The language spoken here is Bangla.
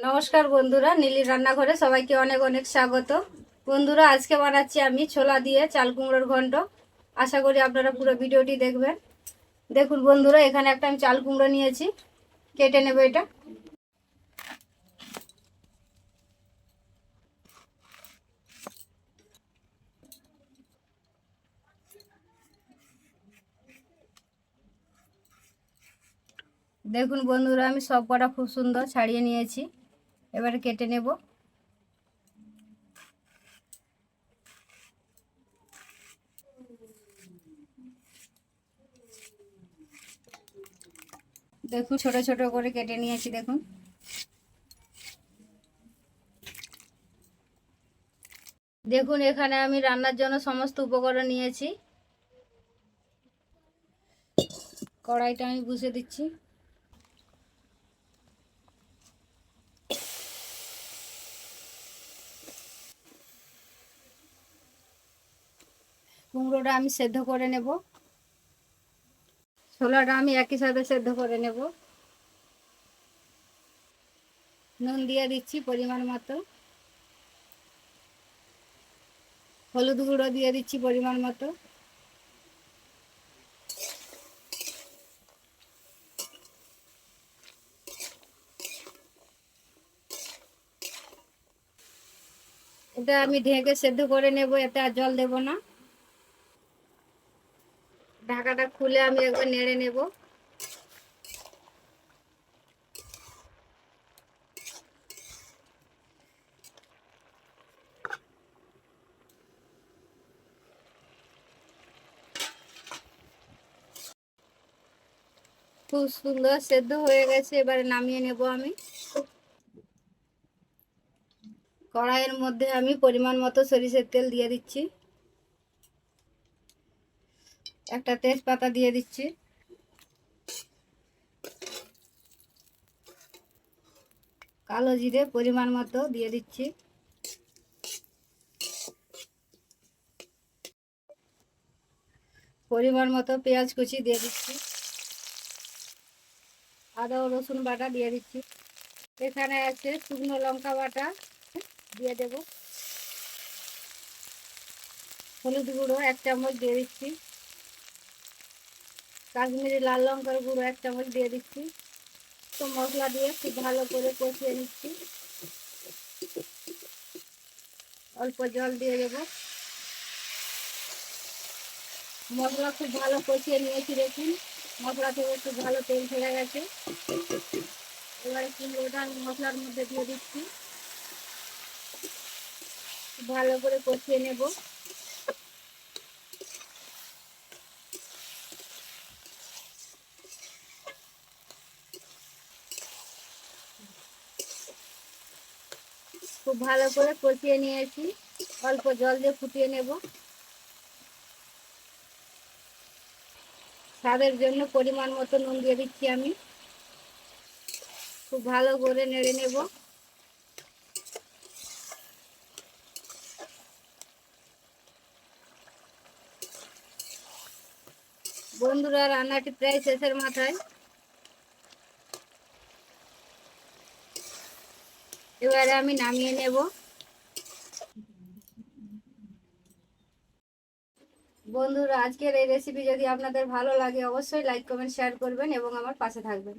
নমস্কার বন্ধুরা, নীলির রান্নাঘরে সবাইকে অনেক অনেক স্বাগত। বন্ধুরা, আজকে বানাচ্ছি আমি ছোলা দিয়ে চাল কুমড়োর ঘন্ট। আশা করি আপনারা পুরো ভিডিওটি দেখবেন। দেখুন বন্ধুরা, এখানে একটা আমি চাল কুমড়ো নিয়েছি, কেটে নেব এটা। দেখুন বন্ধুরা, আমি সব কটা খুব সুন্দর ছাড়িয়ে নিয়েছি, এবারে কেটে নেব। দেখুন ছোট ছোট করে কেটে নিয়েছি। দেখুন দেখুন এখানে আমি রান্নার জন্য সমস্ত উপকরণ নিয়েছি। কড়াইটা আমি বসিয়ে দিচ্ছি। কুমড়োটা আমি সেদ্ধ করে নেব। ছোলাটা আমি একই সাথে সেদ্ধ করে নেব। নুন দিয়ে দিচ্ছি পরিমাণ মতো, হলুদ গুঁড়ো দিয়ে দিচ্ছি পরিমাণ মতো, এটা আমি ঢেকে সেদ্ধ করে নেব, এতে আর জল দেব না। ঢাকাটা খুলে আমি একবার নেড়ে নেব। খুব সুন্দর সেদ্ধ হয়ে গেছে, এবারে নামিয়ে নেব আমি। কড়াইয়ের মধ্যে আমি পরিমাণ মতো সরিষার তেল দিয়ে দিচ্ছি, একটা তেজপাতা দিয়ে দিচ্ছি, কালো জিরে পরিমাণ মতো দিয়ে দিচ্ছি, পরিমাণ মতো পেঁয়াজ কুচি দিয়ে দিচ্ছি, আদা ও রসুন বাটা দিয়ে দিচ্ছি। এখানে আছে শুকনো লঙ্কা বাটা দিয়ে দেব, হলুদ গুঁড়ো 1 চামচ দিয়ে দিচ্ছি, কাশ্মীরি লাল লঙ্কার গুঁড়ো 1 চামচ দিয়ে দিচ্ছি। তো মশলা দিয়ে খুব ভালো করে কষিয়ে নিচ্ছি। অল্প জল দিয়ে দেবো। মশলা খুব ভালো কষিয়ে নিয়েছি। দেখুন মশলা থেকে খুব ভালো তেল ছেড়ে গেছে। এবারে কুমড়োটা আমি মশলার মধ্যে দিয়ে দিচ্ছি, ভালো করে কষিয়ে নেব। খুব ভালো করে কষিয়ে নিয়েছি, অল্প জল দিয়ে ফুটিয়ে নেব। স্বাদের জন্য পরিমাণ মতো নুন দিয়ে দিচ্ছি আমি। খুব ভালো করে নেড়ে নেব। বন্ধুরা, রান্নাটি প্রায় শেষের মাথায়। এবারে আমি নামিয়ে নেব। বন্ধুরা, আজকের এই রেসিপি যদি আপনাদের ভালো লাগে অবশ্যই লাইক কমেন্ট শেয়ার করবেন এবং আমার পাশে থাকবেন।